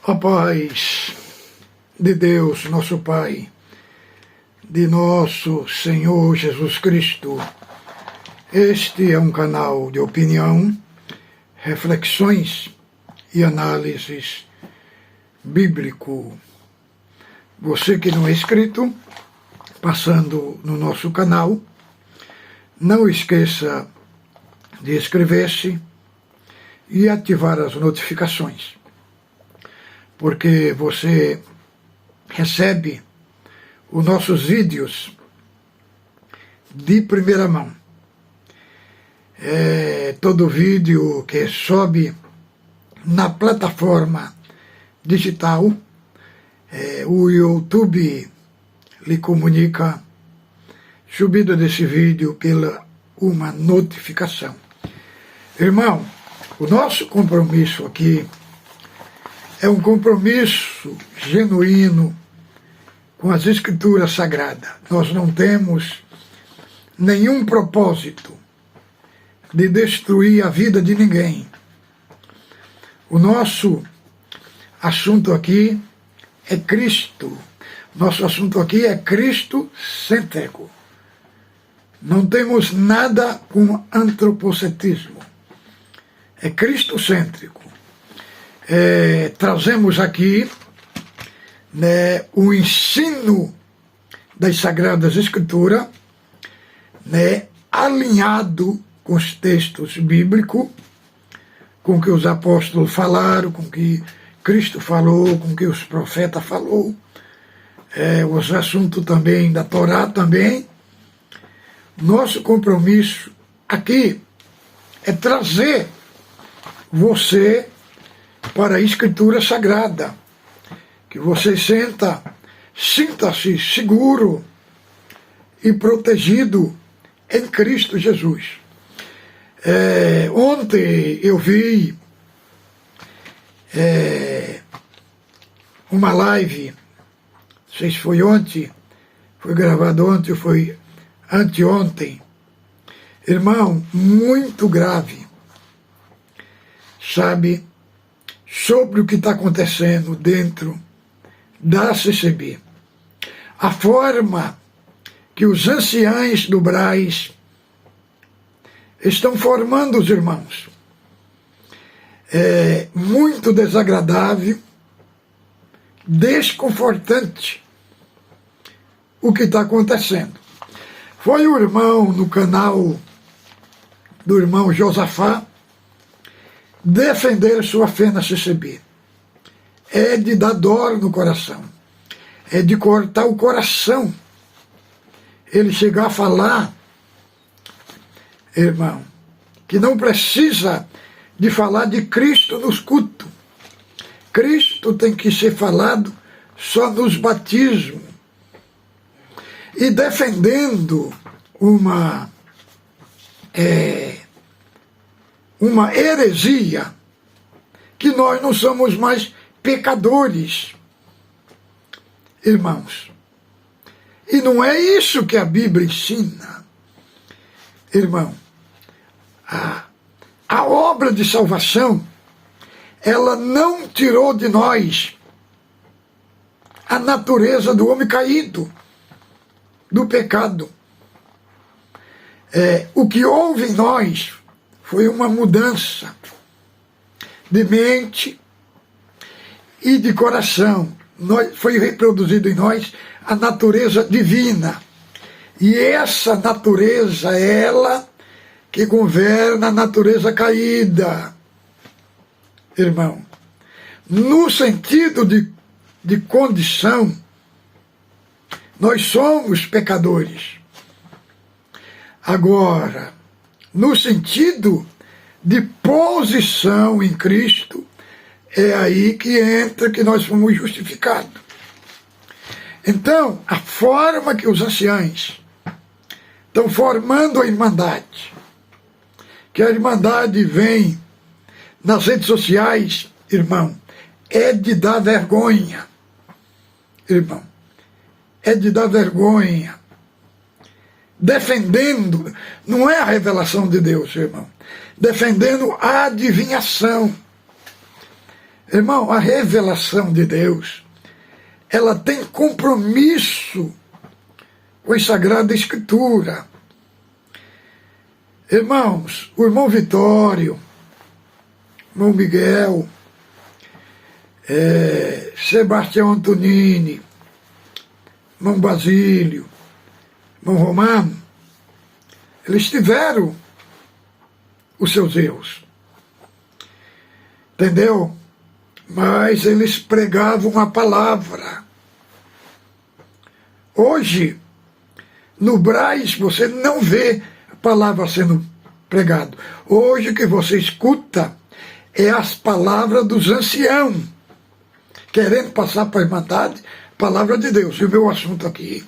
A paz de Deus, nosso Pai, de nosso Senhor Jesus Cristo. Este é um canal de opinião, reflexões e análises bíblico. Você que não é inscrito, passando no nosso canal, não esqueça de inscrever-se e ativar as notificações, porque você recebe os nossos vídeos de primeira mão. Todo vídeo que sobe na plataforma digital, o YouTube lhe comunica subida desse vídeo pela uma notificação. Irmão, o nosso compromisso aqui é um compromisso genuíno com as Escrituras Sagradas. Nós não temos nenhum propósito de destruir a vida de ninguém. O nosso assunto aqui é Cristo. Nosso assunto aqui é Cristo cêntrico. Não temos nada com antropocentrismo. É Cristo cêntrico. Trazemos aqui o ensino das Sagradas Escrituras, alinhado com os textos bíblicos, com o que os apóstolos falaram, com o que Cristo falou, com o que os profetas falaram, os assuntos também da Torá também. Nosso compromisso aqui é trazer você para a Escritura Sagrada, que você sinta-se seguro e protegido em Cristo Jesus. Ontem eu vi uma live, não sei se foi ontem, foi gravado ontem ou foi anteontem. Irmão, muito grave, sabe, sobre o que está acontecendo dentro da CCB. A forma que os anciães do Brás estão formando os irmãos é muito desagradável, desconfortante o que está acontecendo. Foi o irmão no canal do irmão Josafá defender sua fé na CCB. É de dar dor no coração, é de cortar o coração ele chegar a falar, irmão, que não precisa de falar de Cristo nos cultos. Cristo tem que ser falado só nos batismos. E defendendo uma heresia, que nós não somos mais pecadores, irmãos. E não é isso que a Bíblia ensina, irmão. A obra de salvação, ela não tirou de nós a natureza do homem caído, do pecado. O que houve em nós foi uma mudança de mente e de coração. Foi reproduzido em nós a natureza divina. E essa natureza é ela que governa a natureza caída. Irmão, no sentido de condição, nós somos pecadores. Agora, no sentido de posição em Cristo, é aí que entra que nós fomos justificados. Então, a forma que os anciães estão formando a Irmandade, que a Irmandade vem nas redes sociais, irmão, é de dar vergonha. Irmão, é de dar vergonha. Defendendo, não é a revelação de Deus, irmão, defendendo a adivinhação. Irmão, a revelação de Deus, ela tem compromisso com a Sagrada Escritura. Irmãos, o irmão Vitório, irmão Miguel, Sebastião Antonini, irmão Basílio, irmão Romano, eles tiveram os seus erros, entendeu? Mas eles pregavam a palavra. Hoje, no Braz, você não vê a palavra sendo pregada. Hoje o que você escuta é as palavras dos anciãos, querendo passar para a Irmandade a palavra de Deus. E o meu assunto aqui,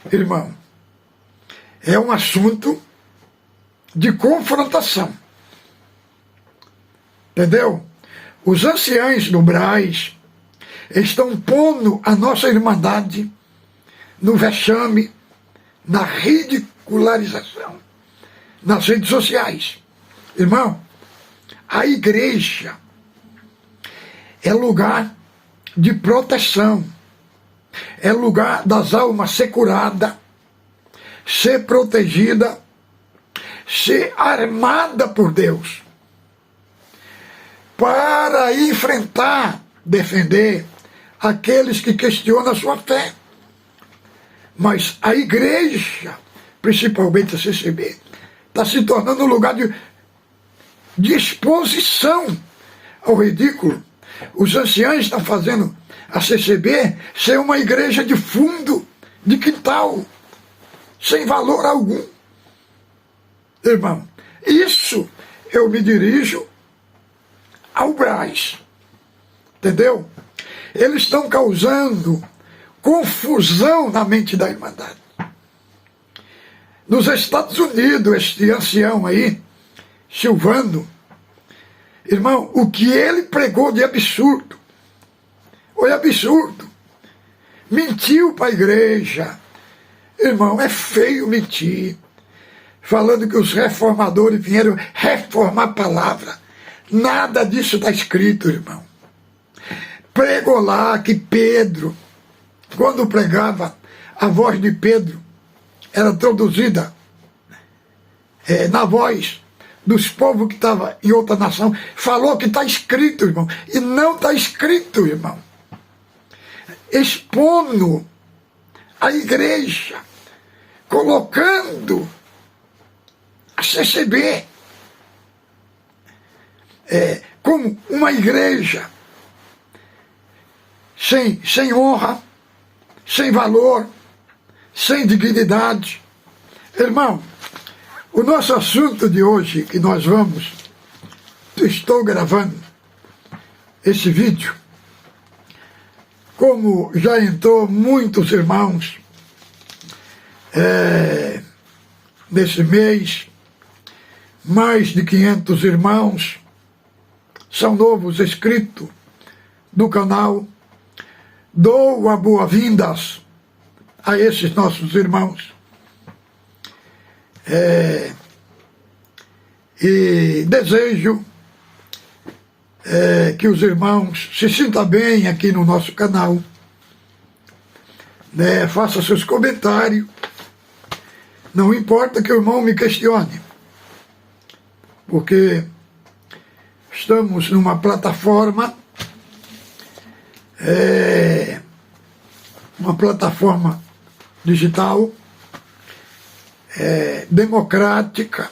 irmão, é um assunto de confrontação. Entendeu? Os anciãos do Braz estão pondo a nossa Irmandade no vexame, na ridicularização, nas redes sociais. Irmão, a igreja é lugar de proteção, é lugar das almas ser curada, ser protegida, ser armada por Deus, para enfrentar, defender aqueles que questionam a sua fé. Mas a igreja, principalmente a CCB, está se tornando um lugar de exposição ao ridículo. Os anciãos estão fazendo a CCB ser uma igreja de fundo, de quintal, sem valor algum. Irmão, isso eu me dirijo ao Braz, entendeu? Eles estão causando confusão na mente da Irmandade. Nos Estados Unidos, este ancião aí, Silvano, irmão, o que ele pregou de absurdo, foi absurdo. Mentiu para a igreja. Irmão, é feio mentir. Falando que os reformadores vieram reformar a palavra. Nada disso está escrito, irmão. Pregou lá que Pedro, quando pregava, a voz de Pedro era traduzida na voz dos povos que estavam em outra nação. Falou que está escrito, irmão. E não está escrito, irmão. Expondo a igreja, colocando a CCB como uma igreja sem honra, sem valor, sem dignidade. Irmão, o nosso assunto de hoje, que nós estou gravando esse vídeo, como já entrou muitos irmãos nesse mês, mais de 500 irmãos são novos inscritos do canal. Dou a boas-vindas a esses nossos irmãos. E desejo que os irmãos se sintam bem aqui no nosso canal. Faça seus comentários. Não importa que o irmão me questione, porque estamos numa plataforma, uma plataforma digital, democrática,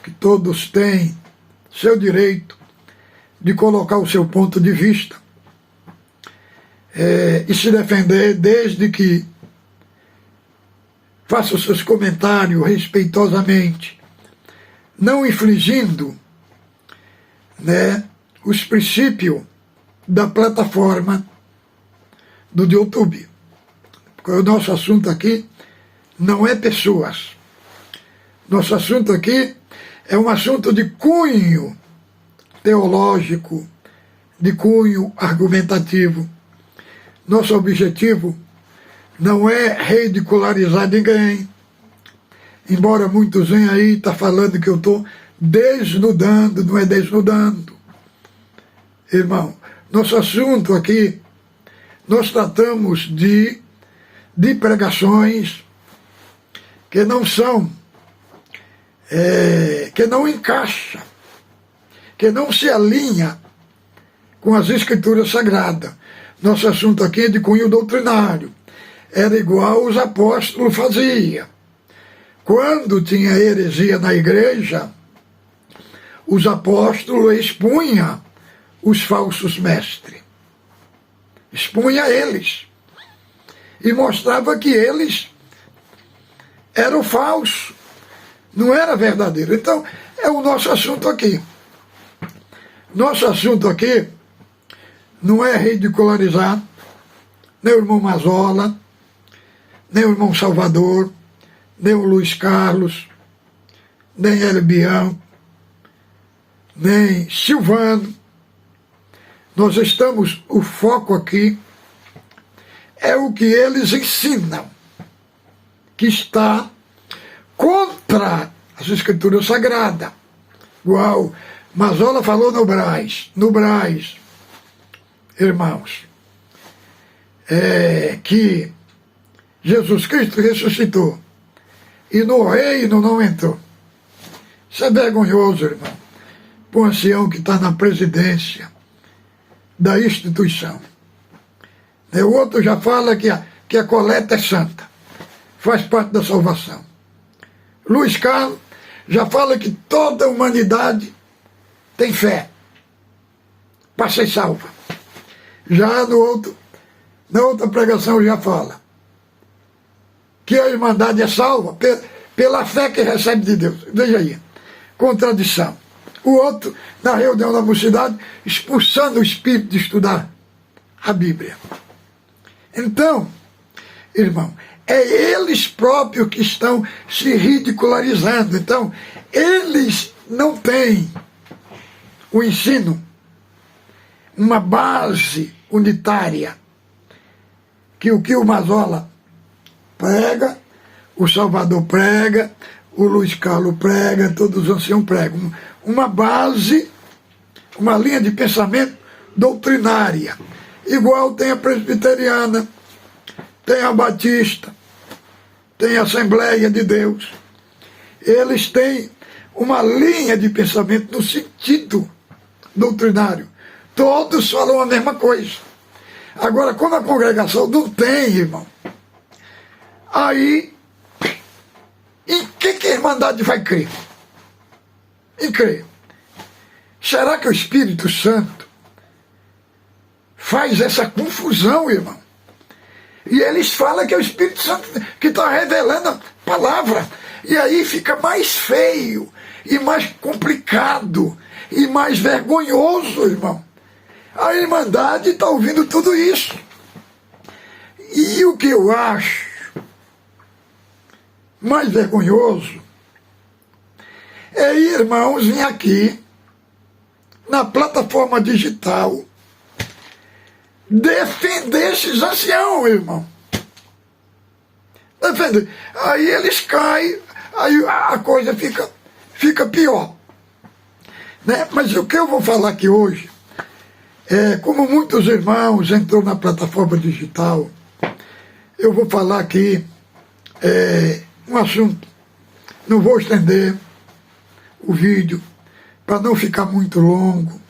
que todos têm seu direito de colocar o seu ponto de vista e se defender, desde que faça os seus comentários respeitosamente, não infringindo os princípios da plataforma do YouTube. Porque o nosso assunto aqui não é pessoas. Nosso assunto aqui é um assunto de cunho teológico, de cunho argumentativo. Nosso objetivo não é ridicularizar ninguém, embora muitos venham aí e falando que eu estou desnudando. Não é desnudando, irmão. Nosso assunto aqui, nós tratamos de pregações que não são, que não encaixa, que não se alinha com as Escrituras Sagradas. Nosso assunto aqui é de cunho doutrinário. Era igual os apóstolos faziam. Quando tinha heresia na igreja, os apóstolos expunham os falsos mestres. Expunha eles. E mostrava que eles eram falsos. Não era verdadeiro. Então, é o nosso assunto aqui. Nosso assunto aqui não é ridicularizar nem o irmão Mazola, nem o irmão Salvador, nem o Luiz Carlos, nem Hélio Bianco, nem Silvano. Nós estamos, o foco aqui é o que eles ensinam, que está contra as Escrituras Sagradas. Igual Mazola falou no Braz, irmãos, que Jesus Cristo ressuscitou e no reino não entrou. Isso é vergonhoso, irmão, para um ancião que está na presidência da instituição. O outro já fala que a coleta é santa, faz parte da salvação. Luiz Carlos já fala que toda a humanidade tem fé para ser salva. Já na outra pregação já fala que a Irmandade é salva pela fé que recebe de Deus. Veja aí, contradição. O outro, na reunião da mocidade, expulsando o espírito de estudar a Bíblia. Então, irmão, é eles próprios que estão se ridicularizando. Então, eles não têm o ensino, uma base unitária, que o Mazola prega, o Salvador prega, o Luiz Carlos prega, todos os anciãos pregam. Uma base, uma linha de pensamento doutrinária. Igual tem a presbiteriana, tem a batista, tem a Assembleia de Deus. Eles têm uma linha de pensamento no sentido doutrinário. Todos falam a mesma coisa. Agora, quando a congregação não tem, irmão, aí, em que a Irmandade vai crer? Em crer. Será que o Espírito Santo faz essa confusão, irmão? E eles falam que é o Espírito Santo que está revelando a palavra. E aí fica mais feio, e mais complicado, e mais vergonhoso, irmão. A Irmandade está ouvindo tudo isso. E o que eu acho mais vergonhoso é, irmãos, vir aqui na plataforma digital defender esses anciãos, irmão. Defender. Aí eles caem, aí a coisa fica pior. Né? Mas o que eu vou falar aqui hoje, como muitos irmãos entrou na plataforma digital, eu vou falar aqui um assunto. Não vou estender o vídeo para não ficar muito longo.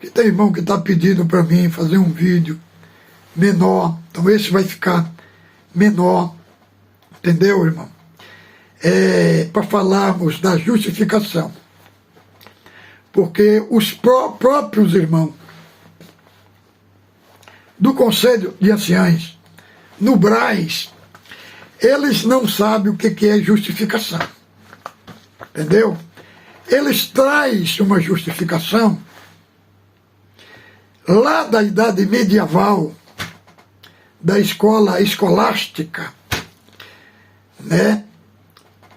Que tem irmão que está pedindo para mim fazer um vídeo menor, então esse vai ficar menor, entendeu, irmão? Para falarmos da justificação. Porque os próprios irmãos do Conselho de Anciães, no Braz, eles não sabem o que é justificação. Entendeu? Eles trazem uma justificação lá da idade medieval, da escola escolástica, né?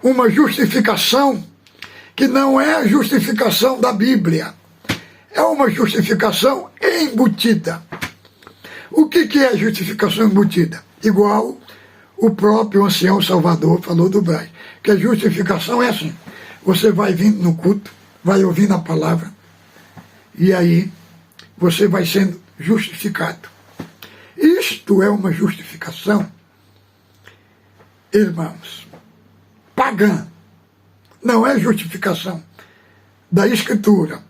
Uma justificação que não é a justificação da Bíblia, é uma justificação embutida. O que é justificação embutida? Igual o próprio ancião Salvador falou do Braz, que a justificação é assim: você vai vindo no culto, vai ouvindo a palavra, e aí você vai sendo justificado. Isto é uma justificação, irmãos, pagã. Não é justificação da Escritura.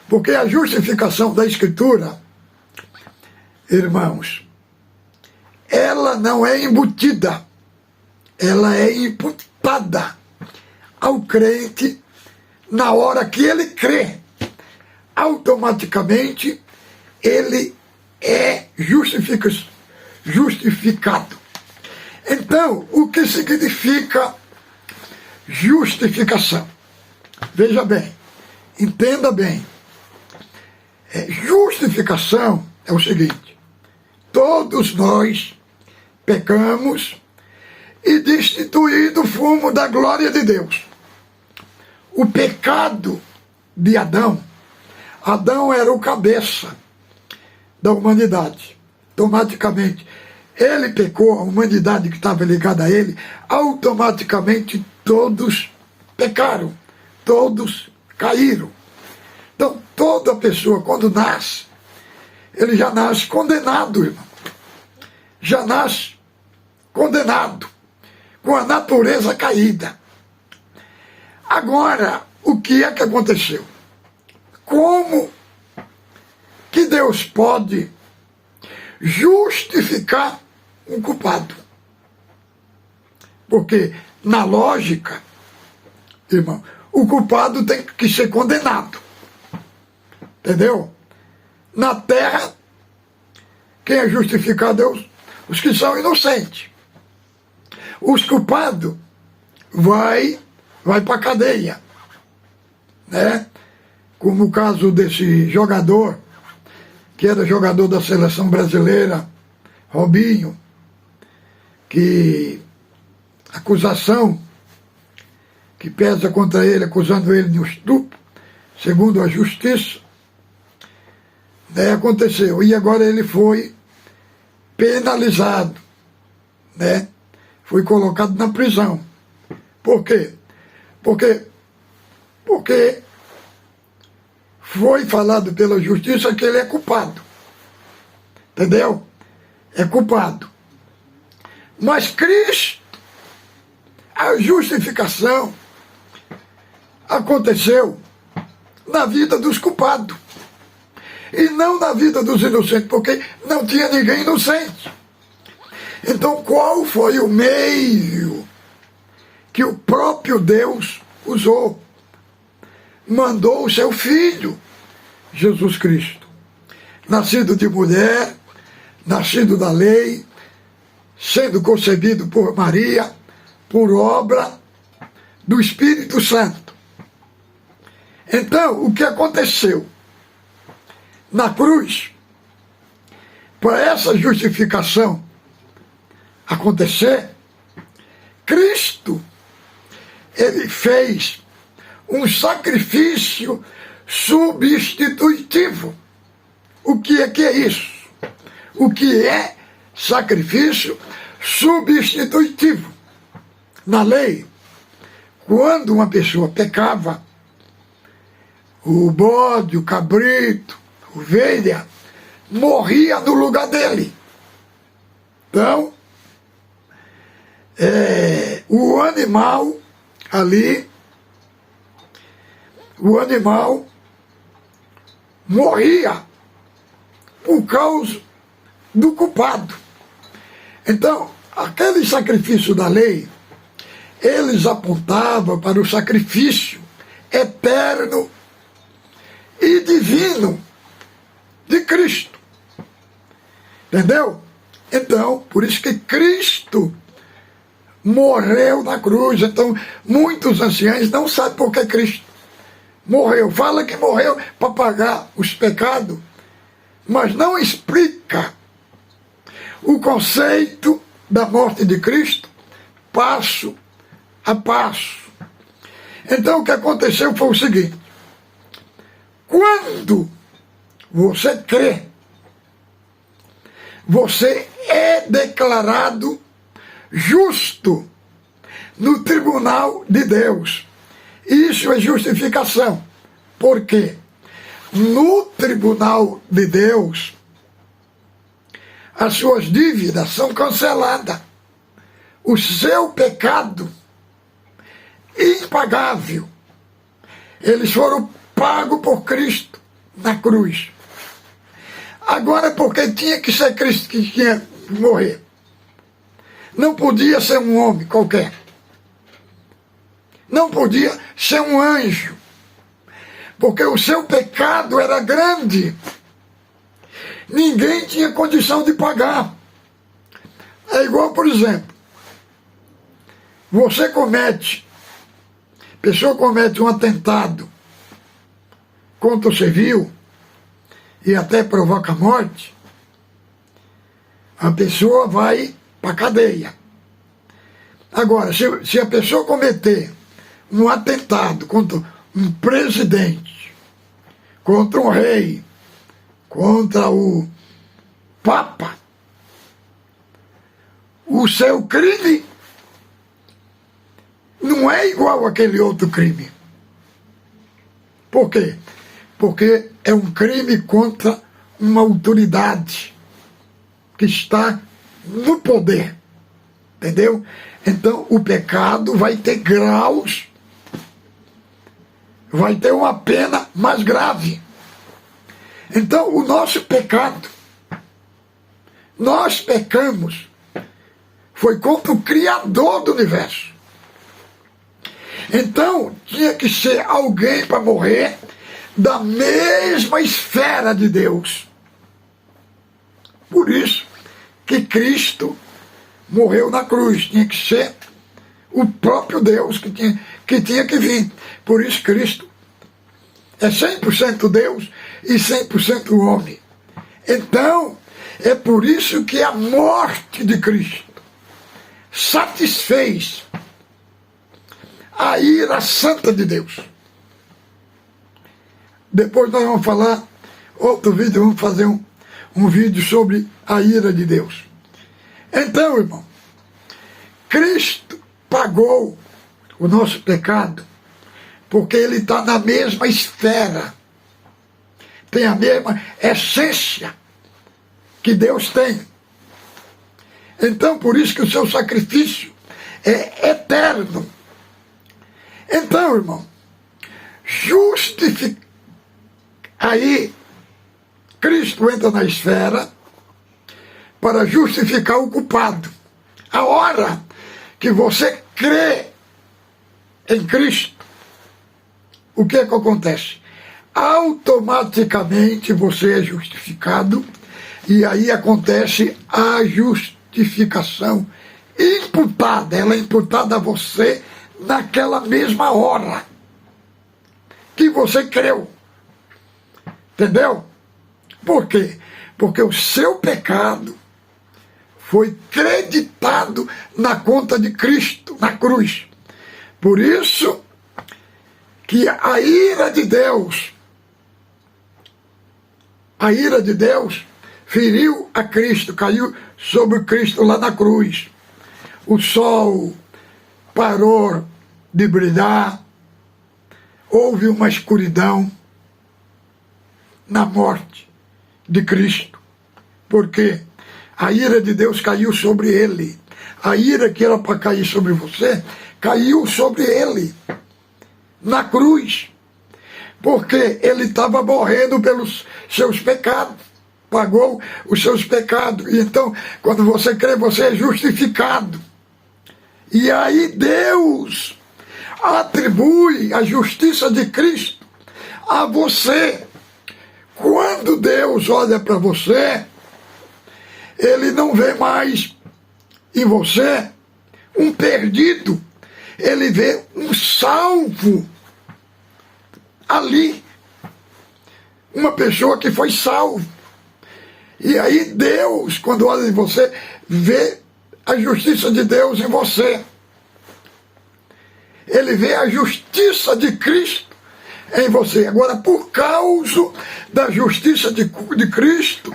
Porque a justificação da Escritura, irmãos, ela não é embutida, ela é imputada ao crente na hora que ele crê. Automaticamente ele é justificado. Então, o que significa justificação? Veja bem, entenda bem. Justificação é o seguinte: todos nós pecamos e destituídos fomos da glória de Deus. O pecado de Adão era o cabeça da humanidade. Automaticamente, ele pecou, a humanidade que estava ligada a ele, automaticamente todos pecaram, todos caíram. Então, toda pessoa, quando nasce, ele já nasce condenado, irmão. Já nasce condenado, com a natureza caída. Agora, o que é que aconteceu? Como que Deus pode justificar um culpado? Porque, na lógica, irmão, o culpado tem que ser condenado. Entendeu? Na terra, quem é justificado é os que são inocentes. Os culpados vai para a cadeia. Né? Como o caso desse jogador, que era jogador da seleção brasileira, Robinho, que acusação que pesa contra ele, acusando ele de um estupro, segundo a justiça, aconteceu. E agora ele foi penalizado, né? Foi colocado na prisão. Por quê? Porque foi falado pela justiça que ele é culpado. Entendeu? É culpado. Mas Cristo, a justificação aconteceu na vida dos culpados. E não na vida dos inocentes, porque não tinha ninguém inocente. Então, qual foi o meio que o próprio Deus usou? Mandou o seu Filho, Jesus Cristo, nascido de mulher, nascido da lei, sendo concebido por Maria, por obra do Espírito Santo. Então, o que aconteceu? Na cruz, para essa justificação acontecer, Cristo, ele fez um sacrifício substitutivo. O que é isso? O que é sacrifício substitutivo? Na lei, quando uma pessoa pecava, o bode, o cabrito, ovelha, morria no lugar dele. Então, o animal ali, o animal morria por causa do culpado. Então, aquele sacrifício da lei, eles apontavam para o sacrifício eterno e divino de Cristo. Entendeu? Então, por isso que Cristo morreu na cruz. Então, muitos anciãos não sabem por que Cristo morreu. Fala que morreu para pagar os pecados, mas não explica o conceito da morte de Cristo passo a passo. Então, o que aconteceu foi o seguinte: quando você crê, você é declarado justo no tribunal de Deus. Isso é justificação. Por quê? No tribunal de Deus, as suas dívidas são canceladas. O seu pecado impagável, eles foram pagos por Cristo na cruz. Agora, porque tinha que ser Cristo que tinha que morrer. Não podia ser um homem qualquer. Não podia ser um anjo. Porque o seu pecado era grande. Ninguém tinha condição de pagar. É igual, por exemplo, pessoa comete um atentado contra o civil e até provoca morte, a pessoa vai para a cadeia. Agora, se a pessoa cometer um atentado contra um presidente, contra um rei, contra o Papa, o seu crime não é igual àquele outro crime. Por quê? Porque é um crime contra uma autoridade que está no poder. Entendeu? Então o pecado vai ter graus, vai ter uma pena mais grave. Então o nosso pecado, nós pecamos, foi contra o Criador do universo. Então tinha que ser alguém para morrer da mesma esfera de Deus. Por isso que Cristo morreu na cruz. Tinha que ser o próprio Deus que tinha que vir. Por isso Cristo é 100% Deus e 100% homem. Então, é por isso que a morte de Cristo satisfez a ira santa de Deus. Depois nós vamos falar, outro vídeo, vamos fazer um vídeo sobre a ira de Deus. Então, irmão, Cristo pagou o nosso pecado porque ele está na mesma esfera, tem a mesma essência que Deus tem. Então, por isso que o seu sacrifício é eterno. Então, irmão, aí Cristo entra na esfera para justificar o culpado. A hora que você crê em Cristo, o que é que acontece? Automaticamente você é justificado e aí acontece a justificação imputada. Ela é imputada a você naquela mesma hora que você creu. Entendeu? Por quê? Porque o seu pecado foi creditado na conta de Cristo, na cruz. Por isso que a ira de Deus feriu a Cristo, caiu sobre Cristo lá na cruz. O sol parou de brilhar, houve uma escuridão na morte de Cristo, porque a ira de Deus caiu sobre ele. A ira que era para cair sobre você, caiu sobre ele, na cruz, porque ele estava morrendo pelos seus pecados, pagou os seus pecados. E então, quando você crê, você é justificado. E aí Deus atribui a justiça de Cristo a você. Quando Deus olha para você, ele não vê mais em você um perdido, ele vê um salvo ali, uma pessoa que foi salvo. E aí Deus, quando olha em você, vê a justiça de Deus em você. Ele vê a justiça de Cristo em você. Agora, por causa da justiça de Cristo,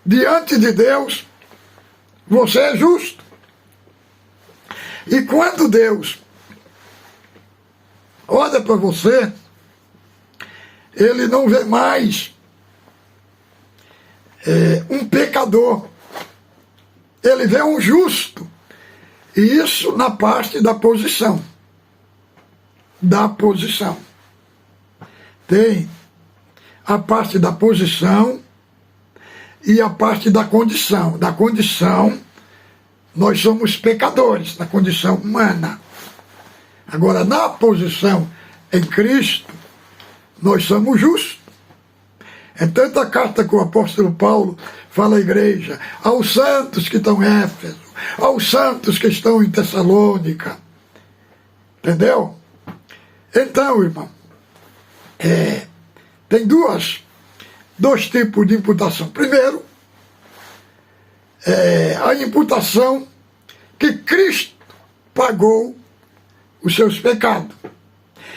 diante de Deus, você é justo. E quando Deus olha para você, ele não vê mais um pecador, ele vê um justo. E isso na parte da posição. Da posição. Tem a parte da posição e a parte da condição. Da condição, nós somos pecadores, na condição humana. Agora, na posição em Cristo, nós somos justos. É tanta carta que o apóstolo Paulo fala à igreja, aos santos que estão em Éfeso, aos santos que estão em Tessalônica. Entendeu? Então, irmão, tem dois tipos de imputação. Primeiro, a imputação que Cristo pagou os seus pecados.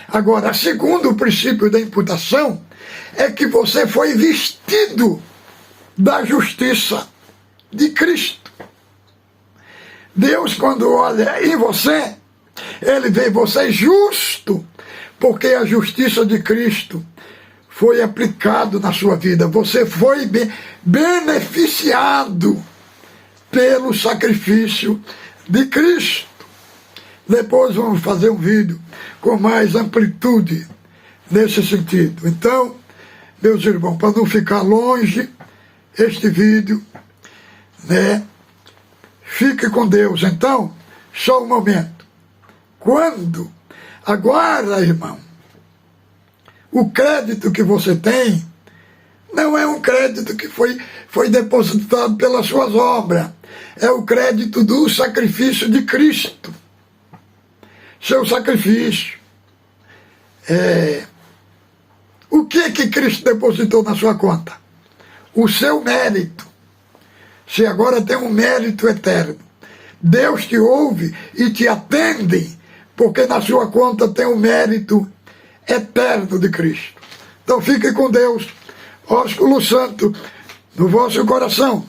Agora, segundo o princípio da imputação, é que você foi vestido da justiça de Cristo. Deus, quando olha em você, ele vê você justo, porque a justiça de Cristo foi aplicado na sua vida. Você foi beneficiado pelo sacrifício de Cristo. Depois vamos fazer um vídeo com mais amplitude nesse sentido. Então, meus irmãos, para não ficar longe este vídeo, né? Fique com Deus. Então, só um momento. Quando, agora, irmão, o crédito que você tem não é um crédito que foi depositado pelas suas obras. É o crédito do sacrifício de Cristo. Seu sacrifício. O que Cristo depositou na sua conta? O seu mérito. Você agora tem um mérito eterno. Deus te ouve e te atende, porque na sua conta tem o mérito eterno de Cristo. Então fique com Deus, ósculo santo, no vosso coração.